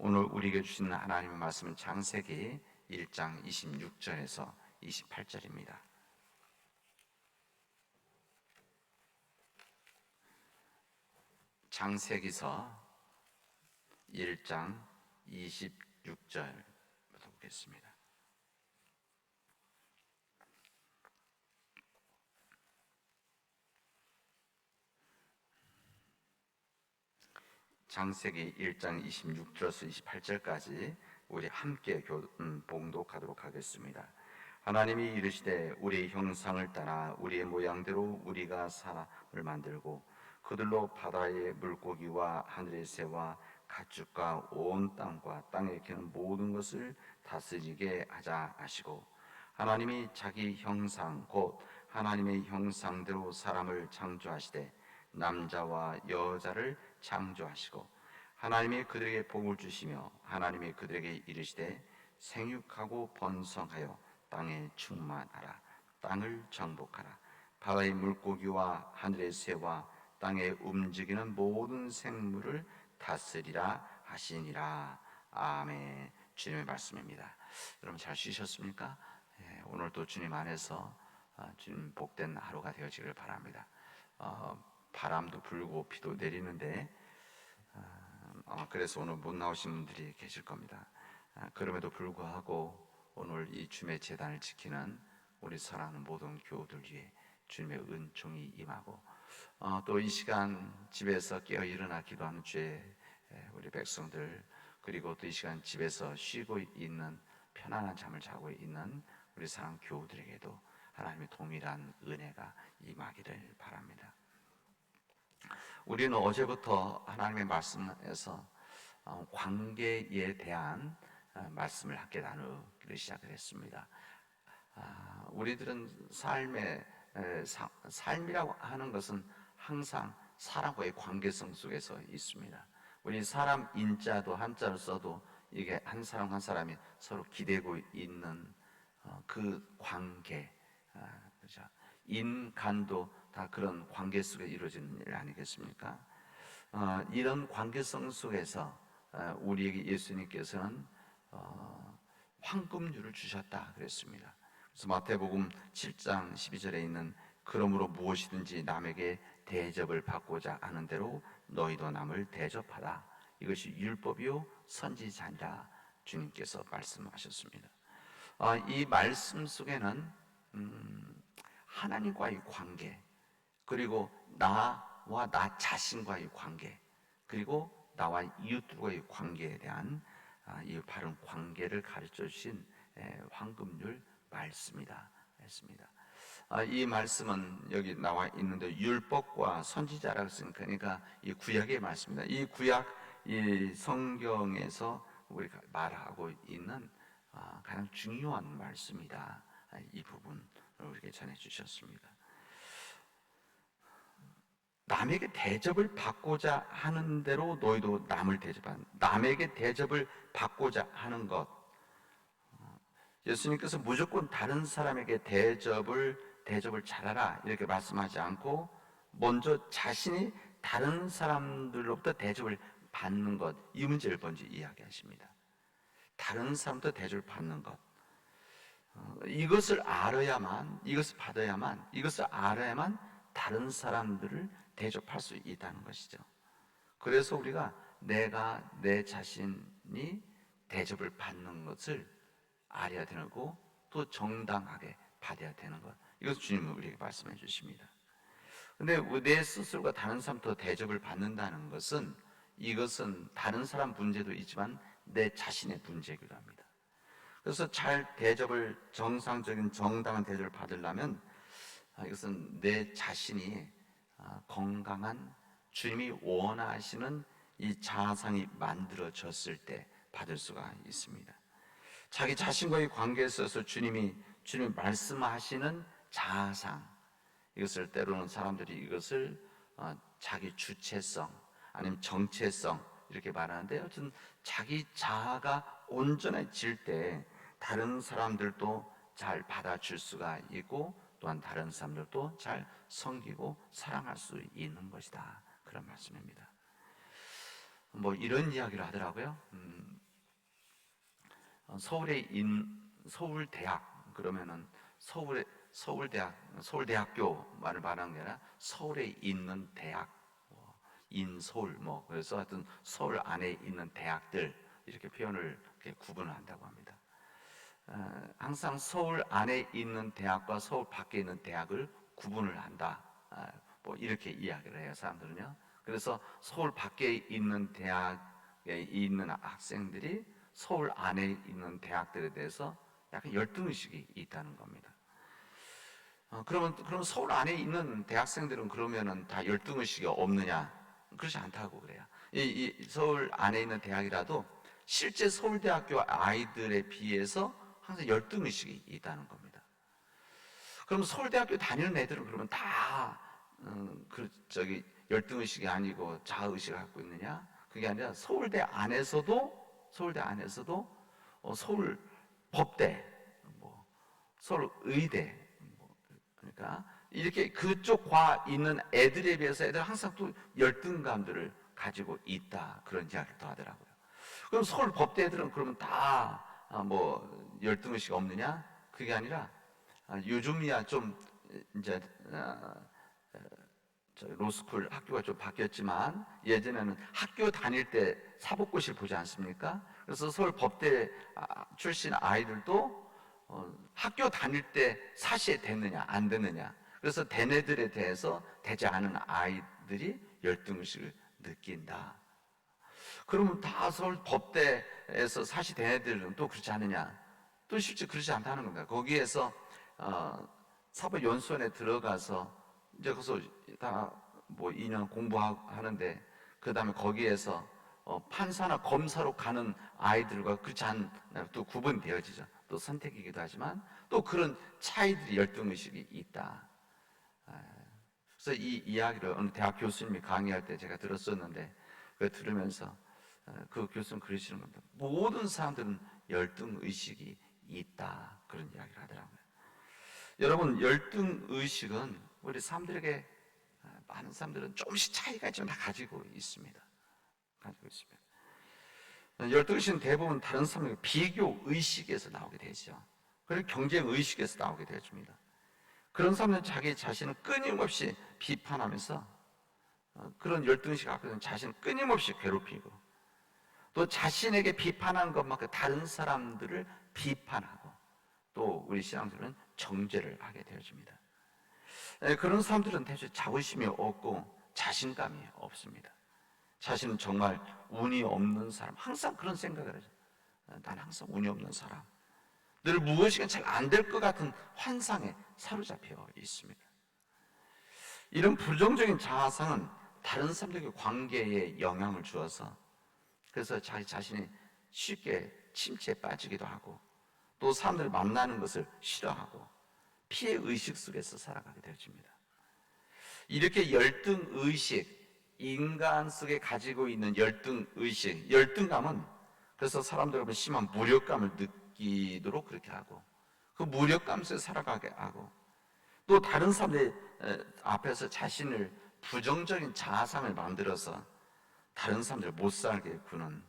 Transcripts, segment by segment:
오늘 우리에게 주시는 하나님의 말씀은 창세기 1장 26절에서 28절입니다. 창세기서 1장 26절부터 보겠습니다. 창세기 1장 26절에서 28절까지 우리 함께 봉독하도록 하겠습니다. 하나님이 이르시되 우리의 형상을 따라 우리의 모양대로 우리가 사람을 만들고 그들로 바다의 물고기와 하늘의 새와 가축과 온 땅과 땅에 기는 모든 것을 다스리게 하자 하시고, 하나님이 자기 형상 곧 하나님의 형상대로 사람을 창조하시되 남자와 여자를 창조하시고, 하나님이 그들에게 복을 주시며 하나님이 그들에게 이르시되 생육하고 번성하여 땅에 충만하라. 땅을 정복하라. 바다의 물고기와 하늘의 새와 땅에 움직이는 모든 생물을 다스리라 하시니라. 아멘. 주님의 말씀입니다. 여러분 잘 쉬셨습니까? 오늘도 주님 안에서 주님 복된 하루가 되어지길 바랍니다. 바람도 불고 비도 내리는데 그래서 오늘 못 나오신 분들이 계실 겁니다. 그럼에도 불구하고 오늘 이 주님의 제단을 지키는 우리 사랑하는 모든 교우들 위해 주님의 은총이 임하고, 또 이 시간 집에서 깨어 일어나 기도하는 주의 우리 백성들, 그리고 또 이 시간 집에서 쉬고 있는 편안한 잠을 자고 있는 우리 사랑 교우들에게도 하나님의 동일한 은혜가 임하기를 바랍니다. 우리는 어제부터 하나님의 말씀에서 관계에 대한 말씀을 함께 나누기를 시작을 했습니다. 우리들은 삶이라고 하는 것은 항상 사람과의 관계성 속에서 있습니다. 우리 사람 인자도 한자로 써도 이게 한 사람 한 사람이 서로 기대고 있는 그 관계, 그렇죠? 인간도 다 그런 관계 속에 이루어지는 일 아니겠습니까? 이런 관계성 속에서 우리에게 예수님께서는 황금률을 주셨다 그랬습니다. 그래서 마태복음 7장 12절에 있는 그러므로 무엇이든지 남에게 대접을 받고자 하는 대로 너희도 남을 대접하라. 이것이 율법이요 선지자니라 주님께서 말씀하셨습니다. 이 말씀 속에는 하나님과의 관계, 그리고 나와 나 자신과의 관계, 그리고 나와 이웃들과의 관계에 대한 이 바른 관계를 가르쳐 주신 황금률 말씀이다 했습니다. 이 말씀은 여기 나와 있는데 율법과 선지자라고 했으니까, 그러니까 이 구약의 말씀입니다. 이 구약, 이 성경에서 우리가 말하고 있는 가장 중요한 말씀이다. 이 부분을 우리에게 전해 주셨습니다. 남에게 대접을 받고자 하는 대로 너희도 남을 대접한, 남에게 대접을 받고자 하는 것, 예수님께서 무조건 다른 사람에게 대접을 잘하라 이렇게 말씀하지 않고 먼저 자신이 다른 사람들로부터 대접을 받는 것, 이 문제를 먼저 이야기하십니다. 다른 사람부터 대접을 받는 것, 이것을 알아야만, 이것을 받아야만, 이것을 알아야만 다른 사람들을 대접할 수 있다는 것이죠. 그래서 우리가 내가 내 자신이 대접을 받는 것을 알아야 되는 거고, 또 정당하게 받아야 되는 것, 이것을 주님은 우리에게 말씀해 주십니다. 근데 내 스스로가 다른 사람부터 대접을 받는다는 것은, 이것은 다른 사람 문제도 있지만 내 자신의 문제이기도 합니다. 그래서 잘 대접을, 정상적인 정당한 대접을 받으려면 이것은 내 자신이 건강한 주님이 원하시는 이 자아상이 만들어졌을 때 받을 수가 있습니다. 자기 자신과의 관계에 있어서 주님이 말씀하시는 자아상, 이것을 때로는 사람들이 이것을 자기 주체성 아니면 정체성 이렇게 말하는데, 어쨌든 자기 자아가 온전해질 때 다른 사람들도 잘 받아줄 수가 있고, 또한 다른 사람들도 잘 섬기고 사랑할 수 있는 것이다, 그런 말씀입니다. 뭐 이런 이야기를 하더라고요. 서울대학 그러면은 서울대학교 말을 말하는 게 아니라 서울에 있는 대학, 인서울 그래서 하여튼 서울 안에 있는 대학들 이렇게 표현을 이렇게 구분을 한다고 합니다. 항상 서울 안에 있는 대학과 서울 밖에 있는 대학을 구분을 한다. 이렇게 이야기를 해요, 사람들은요. 그래서 서울 밖에 있는 대학에 있는 학생들이 서울 안에 있는 대학들에 대해서 약간 열등의식이 있다는 겁니다. 그러면 서울 안에 있는 대학생들은 그러면은 다 열등의식이 없느냐? 그렇지 않다고 그래요. 이 서울 안에 있는 대학이라도 실제 서울대학교 아이들에 비해서 항상 열등의식이 있다는 겁니다. 그럼 서울대학교 다니는 애들은 그러면 다 열등의식이 아니고 자아의식을 갖고 있느냐? 그게 아니라 서울대 안에서도 서울 법대, 서울 의대, 그러니까 이렇게 그쪽 과 있는 애들에 비해서 애들 항상 또 열등감들을 가지고 있다, 그런 이야기를 또 하더라고요. 그럼 서울 법대 애들은 그러면 다 열등의식 없느냐? 그게 아니라 요즘이야 좀 이제 로스쿨 학교가 좀 바뀌었지만 예전에는 학교 다닐 때 사법고시를 보지 않습니까? 그래서 서울 법대 출신 아이들도 학교 다닐 때 사시에 됐느냐 안 됐느냐, 그래서 된 애들에 대해서 되지 않은 아이들이 열등의식을 느낀다. 그러면 다 서울 법대에서 사시 된 애들은 또 그렇지 않느냐? 또 실제 그렇지 않다는 겁니다. 거기에서 사법연수원에 들어가서 이제 거기서 다 2년 공부하는데 그 다음에 거기에서 판사나 검사로 가는 아이들과 그렇지 않은 또 구분되어지죠. 또 선택이기도 하지만 또 그런 차이들이 열등의식이 있다. 그래서 이 이야기를 어느 대학 교수님이 강의할 때 제가 들었었는데 그걸 들으면서 그 교수는 그러시는 겁니다. 모든 사람들은 열등의식이 있다, 그런 이야기를 하더라고요. 여러분, 열등의식은 우리 사람들에게 많은 사람들은 조금씩 차이가 좀 다 가지고 있습니다. 열등의식은 대부분 다른 사람에게 비교의식에서 나오게 되죠. 그리고 경쟁의식에서 나오게 되어집니다. 그런 사람들은 자기 자신을 끊임없이 비판하면서 그런 열등의식 갖고 있는 자신을 끊임없이 괴롭히고 또 자신에게 비판한 것만큼 다른 사람들을 비판하고 또 우리 신앙들은 정죄를 하게 되어집니다. 그런 사람들은 대체 자부심이 없고 자신감이 없습니다. 자신은 정말 운이 없는 사람, 항상 그런 생각을 하죠. 난 항상 운이 없는 사람, 늘 무엇이든 잘 안 될 것 같은 환상에 사로잡혀 있습니다. 이런 부정적인 자아상은 다른 사람들과 관계에 영향을 주어서 그래서 자기 자신이 쉽게 침체에 빠지기도 하고 또 사람들을 만나는 것을 싫어하고 피해의식 속에서 살아가게 되어집니다. 이렇게 열등의식, 인간 속에 가지고 있는 열등의식, 열등감은 그래서 사람들은 심한 무력감을 느끼도록 그렇게 하고 그 무력감 속에 살아가게 하고 또 다른 사람들 앞에서 자신을 부정적인 자아상을 만들어서 다른 사람들을 못 살게 구는,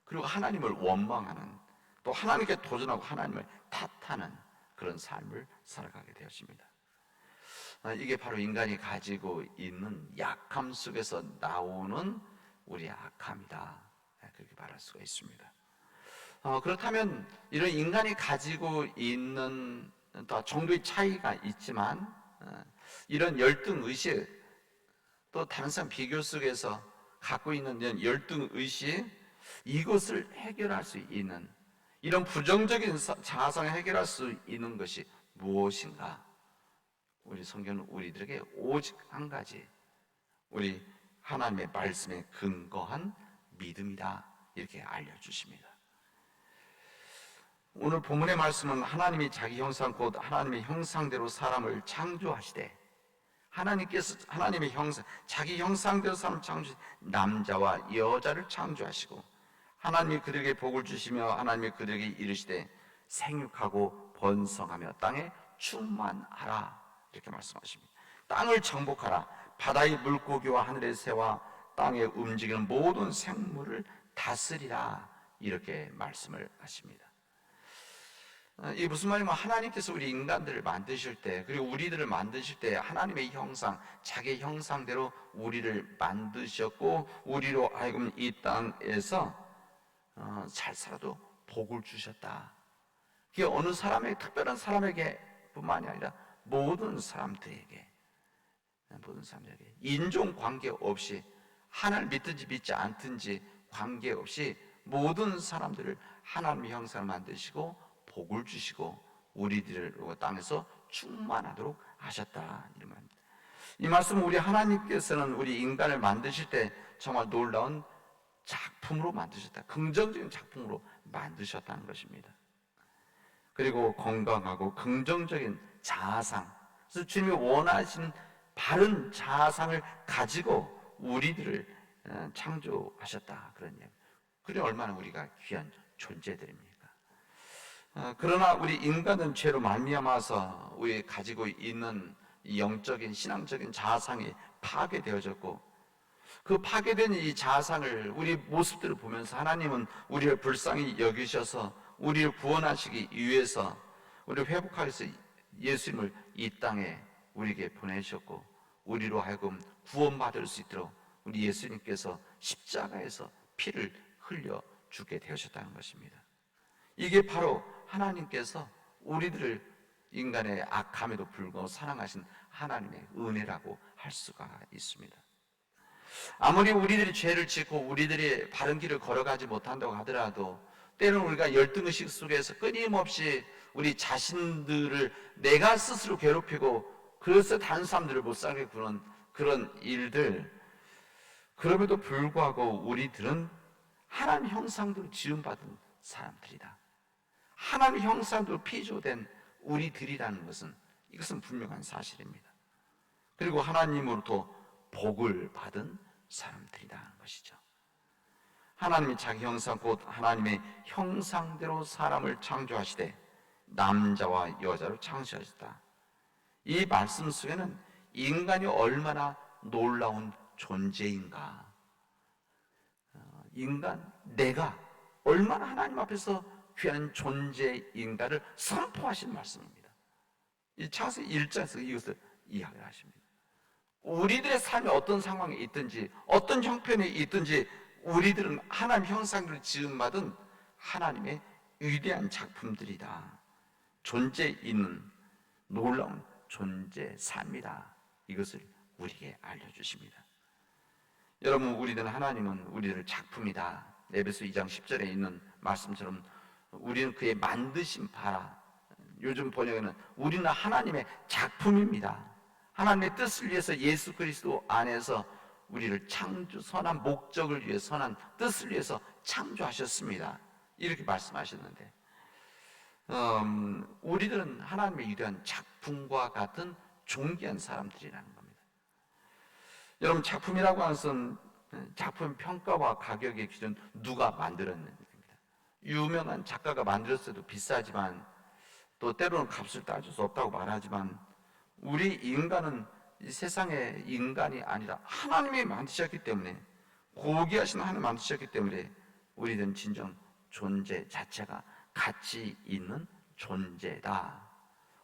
그리고 하나님을 원망하는, 또 하나님께 도전하고 하나님을 탓하는 그런 삶을 살아가게 되었습니다. 이게 바로 인간이 가지고 있는 약함 속에서 나오는 우리의 악함이다, 그렇게 말할 수가 있습니다. 그렇다면 이런 인간이 가지고 있는 또 정도의 차이가 있지만 이런 열등의식, 또 다른 사람 비교 속에서 갖고 있는 열등의식, 이것을 해결할 수 있는, 이런 부정적인 자아상을 해결할 수 있는 것이 무엇인가? 우리 성경은 우리들에게 오직 한 가지, 우리 하나님의 말씀에 근거한 믿음이다, 이렇게 알려주십니다. 오늘 본문의 말씀은 하나님이 자기 형상 곧 하나님의 형상대로 사람을 창조하시되, 하나님께서 하나님의 형상, 자기 형상대로 사람을 창조하시되 남자와 여자를 창조하시고 하나님이 그들에게 복을 주시며 하나님이 그들에게 이르시되 생육하고 번성하며 땅에 충만하라, 이렇게 말씀하십니다. 땅을 정복하라, 바다의 물고기와 하늘의 새와 땅에 움직이는 모든 생물을 다스리라, 이렇게 말씀을 하십니다. 이게 무슨 말이냐면 하나님께서 우리 인간들을 만드실 때, 그리고 우리들을 만드실 때 하나님의 형상, 자기 형상대로 우리를 만드셨고, 우리로 하여금 이 땅에서 잘 살아도 복을 주셨다. 그게 어느 사람에게, 특별한 사람에게 뿐만이 아니라 모든 사람들에게 인종 관계없이, 하나님을 믿든지 믿지 않든지 관계없이 모든 사람들을 하나님의 형상을 만드시고 복을 주시고 우리들을 땅에서 충만하도록 하셨다, 이 말입니다. 이 말씀은 우리 하나님께서는 우리 인간을 만드실 때 정말 놀라운 작품으로 만드셨다, 긍정적인 작품으로 만드셨다는 것입니다. 그리고 건강하고 긍정적인 자아상, 그래서 주님이 원하시는 바른 자아상을 가지고 우리들을 창조하셨다, 그런 얘기. 그래 얼마나 우리가 귀한 존재들입니까? 그러나 우리 인간은 죄로 말미암아서 우리 가지고 있는 영적인 신앙적인 자아상이 파괴되어졌고, 그 파괴된 이 자아상을, 우리 모습들을 보면서 하나님은 우리를 불쌍히 여기셔서 우리를 구원하시기 위해서, 우리를 회복하기 위해서 예수님을 이 땅에 우리에게 보내셨고, 우리로 하여금 구원받을 수 있도록 우리 예수님께서 십자가에서 피를 흘려 주게 되셨다는 것입니다. 이게 바로 하나님께서 우리들을 인간의 악함에도 불구하고 사랑하신 하나님의 은혜라고 할 수가 있습니다. 아무리 우리들이 죄를 짓고 우리들이 바른 길을 걸어가지 못한다고 하더라도, 때로는 우리가 열등의식 속에서 끊임없이 우리 자신들을 내가 스스로 괴롭히고, 그래서 다른 사람들을 못 살게 구는 그런 일들, 그럼에도 불구하고 우리들은 하나님 형상대로 지음받은 사람들이다. 하나님 형상대로 피조된 우리들이라는 것은, 이것은 분명한 사실입니다. 그리고 하나님으로부터 복을 받은 사람들이라는 것이죠. 하나님이 자기 형상, 곧 하나님의 형상대로 사람을 창조하시되 남자와 여자로 창조하셨다. 이 말씀 속에는 인간이 얼마나 놀라운 존재인가, 인간, 내가 얼마나 하나님 앞에서 귀한 존재인가를 선포하신 말씀입니다. 이 창세기 1장에서 이것을 이야기를 하십니다. 우리들의 삶이 어떤 상황에 있든지 어떤 형편에 있든지 우리들은 하나님 형상으로 지음받은 하나님의 위대한 작품들이다. 존재 있는 놀라운 존재사입니다. 이것을 우리에게 알려주십니다. 여러분, 우리들은, 하나님은 우리를 작품이다. 에베소 2장 10절에 있는 말씀처럼 우리는 그의 만드신 바라, 요즘 번역에는 우리는 하나님의 작품입니다. 하나님의 뜻을 위해서 예수 그리스도 안에서 우리를 선한 목적을 위해, 선한 뜻을 위해서 창조하셨습니다. 이렇게 말씀하셨는데, 우리들은 하나님의 위대한 작품과 같은 존귀한 사람들이라는 겁니다. 여러분, 작품이라고 하는 것은 작품 평가와 가격의 기준, 누가 만들었는지입니다. 유명한 작가가 만들었어도 비싸지만, 또 때로는 값을 따질 수 없다고 말하지만, 우리 인간은 이 세상의 인간이 아니라 하나님이 만드셨기 때문에, 고귀하신 하나님 만드셨기 때문에 우리는 진정 존재 자체가 가치 있는 존재다.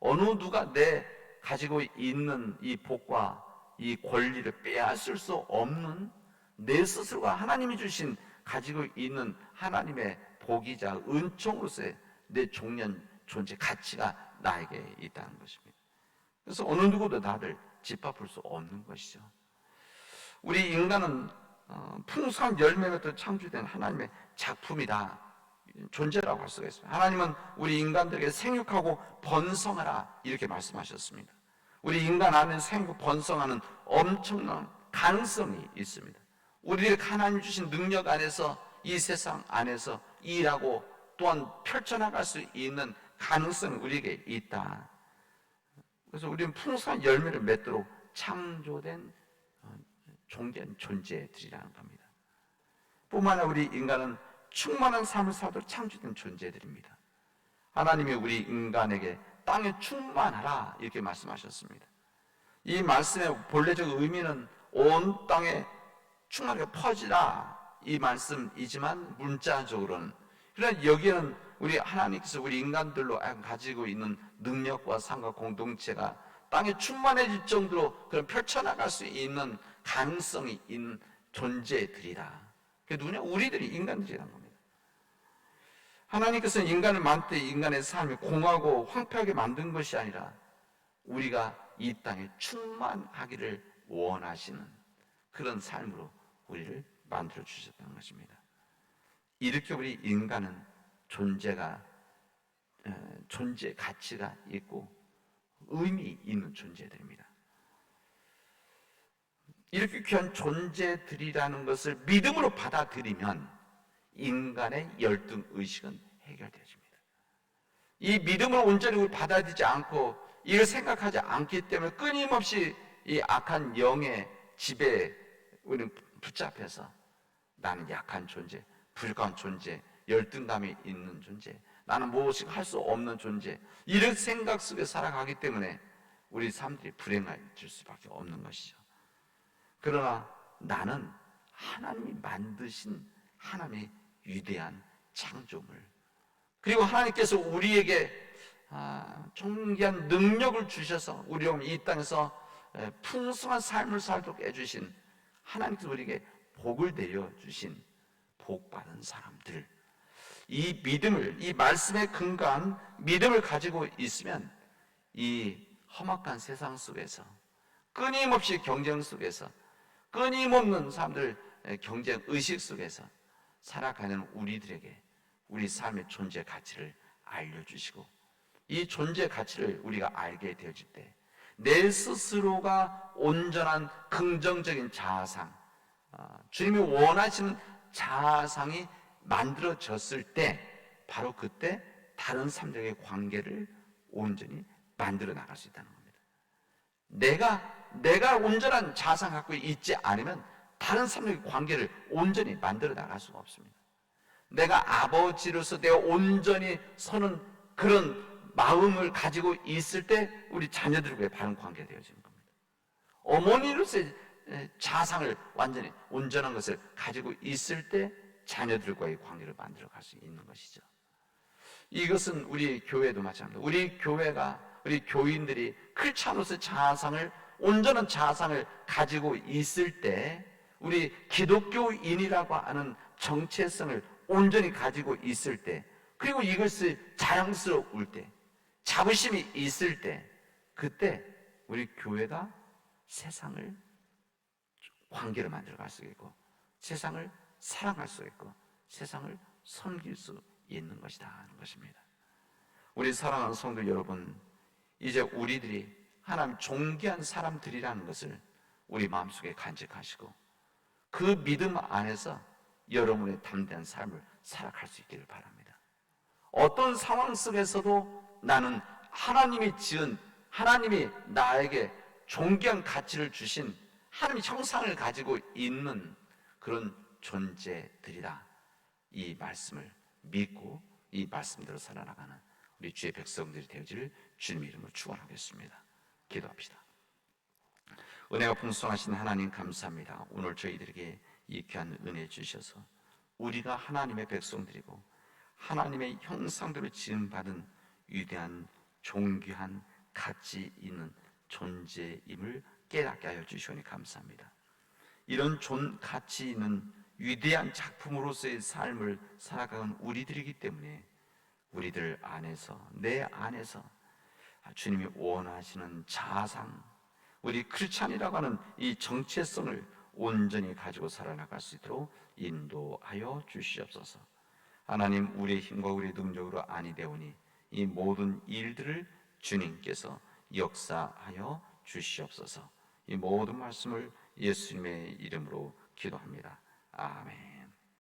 어느 누가 내 가지고 있는 이 복과 이 권리를 빼앗을 수 없는, 내 스스로가 하나님이 주신, 가지고 있는 하나님의 복이자 은총으로서의 내 종년 존재 가치가 나에게 있다는 것입니다. 그래서 어느 누구도 나를 짓밟을 수 없는 것이죠. 우리 인간은 풍성한 열매가 또 창조된 하나님의 작품이다, 존재라고 할 수가 있습니다. 하나님은 우리 인간들에게 생육하고 번성하라 이렇게 말씀하셨습니다. 우리 인간 안에 생육 번성하는 엄청난 가능성이 있습니다. 우리에게 하나님 주신 능력 안에서, 이 세상 안에서 일하고 또한 펼쳐나갈 수 있는 가능성이 우리에게 있다. 그래서 우리는 풍성한 열매를 맺도록 창조된 존귀한 존재들이라는 겁니다. 뿐만 아니라 우리 인간은 충만한 삶을 살도록 창조된 존재들입니다. 하나님이 우리 인간에게 땅에 충만하라 이렇게 말씀하셨습니다. 이 말씀의 본래적 의미는 온 땅에 충만하게 퍼지라 이 말씀이지만, 문자적으로는, 그러나 여기에는 우리 하나님께서 우리 인간들로 가지고 있는 능력과 삶과 공동체가 땅에 충만해질 정도로 그런 펼쳐나갈 수 있는 가능성이 있는 존재들이다. 그게 누구냐? 우리들이 인간들이라는 겁니다. 하나님께서는 인간을 만들 때 인간의 삶이 공하고 황폐하게 만든 것이 아니라 우리가 이 땅에 충만하기를 원하시는 그런 삶으로 우리를 만들어 주셨다는 것입니다. 이렇게 우리 인간은 존재 가치가 있고 의미 있는 존재들입니다. 이렇게 귀한 존재들이라는 것을 믿음으로 받아들이면 인간의 열등 의식은 해결되어집니다. 이 믿음을 온전히 받아들이지 않고 이걸 생각하지 않기 때문에 끊임없이 이 악한 영의 지배에 우리는 붙잡혀서 나는 약한 존재, 부족한 존재, 열등감이 있는 존재, 나는 무엇이 할 수 없는 존재, 이런 생각 속에 살아가기 때문에 우리 사람들이 불행해질 수밖에 없는 것이죠. 그러나 나는 하나님이 만드신 하나님의 위대한 창조물, 그리고 하나님께서 우리에게 존귀한 능력을 주셔서 우리로 이 땅에서 풍성한 삶을 살도록 해주신 하나님께서 우리에게 복을 내려주신 복받은 사람들, 이 믿음을, 이 말씀에 근거한 믿음을 가지고 있으면 이 험악한 세상 속에서 끊임없이 경쟁 속에서 끊임없는 사람들 경쟁 의식 속에서 살아가는 우리들에게 우리 삶의 존재 가치를 알려주시고, 이 존재 가치를 우리가 알게 되어질 때 내 스스로가 온전한 긍정적인 자아상, 주님이 원하시는 자아상이 만들어졌을 때 바로 그때 다른 사람들에게 관계를 온전히 만들어 나갈 수 있다는 겁니다. 내가 온전한 자아상 갖고 있지 않으면 다른 사람들에게 관계를 온전히 만들어 나갈 수가 없습니다. 내가 아버지로서 내가 온전히 서는 그런 마음을 가지고 있을 때 우리 자녀들과의 바른 관계가 되어지는 겁니다. 어머니로서의 자상을 완전히 온전한 것을 가지고 있을 때 자녀들과의 관계를 만들어 갈 수 있는 것이죠. 이것은 우리 교회도 마찬가지입니다. 우리 교회가, 우리 교인들이 크리스찬으로서의 자상을, 온전한 자상을 가지고 있을 때, 우리 기독교인이라고 하는 정체성을 온전히 가지고 있을 때, 그리고 이것을 자랑스러울 때, 자부심이 있을 때, 그때 우리 교회가 세상을 관계를 만들어 갈 수 있고, 세상을 사랑할 수 있고, 세상을 섬길 수 있는 것이다 하는 것입니다. 우리 사랑하는 성도 여러분, 이제 우리들이 하나님 존귀한 사람들이라는 것을 우리 마음속에 간직하시고 그 믿음 안에서 여러분의 담대한 삶을 살아갈 수 있기를 바랍니다. 어떤 상황 속에서도 나는 하나님이 지은, 하나님이 나에게 존귀한 가치를 주신 하나님의 형상을 가지고 있는 그런 존재들이다, 이 말씀을 믿고 이 말씀대로 살아나가는 우리 주의 백성들이 되어지를 주님의 이름으로 축원하겠습니다. 기도합시다. 은혜가 풍성하신 하나님 감사합니다. 오늘 저희들에게 이 귀한 은혜 주셔서 우리가 하나님의 백성들이고 하나님의 형상대로 지음받은 위대한 존귀한 가치 있는 존재임을 깨닫게 하여 주시오니 감사합니다. 이런 가치 있는 위대한 작품으로서의 삶을 살아가는 우리들이기 때문에 우리들 안에서, 내 안에서 주님이 원하시는 자아상, 우리 크리스찬이라고 하는 이 정체성을 온전히 가지고 살아나갈 수 있도록 인도하여 주시옵소서. 하나님, 우리의 힘과 우리의 능력으로 아니되오니 이 모든 일들을 주님께서 역사하여 주시옵소서. 이 모든 말씀을 예수님의 이름으로 기도합니다. 아멘.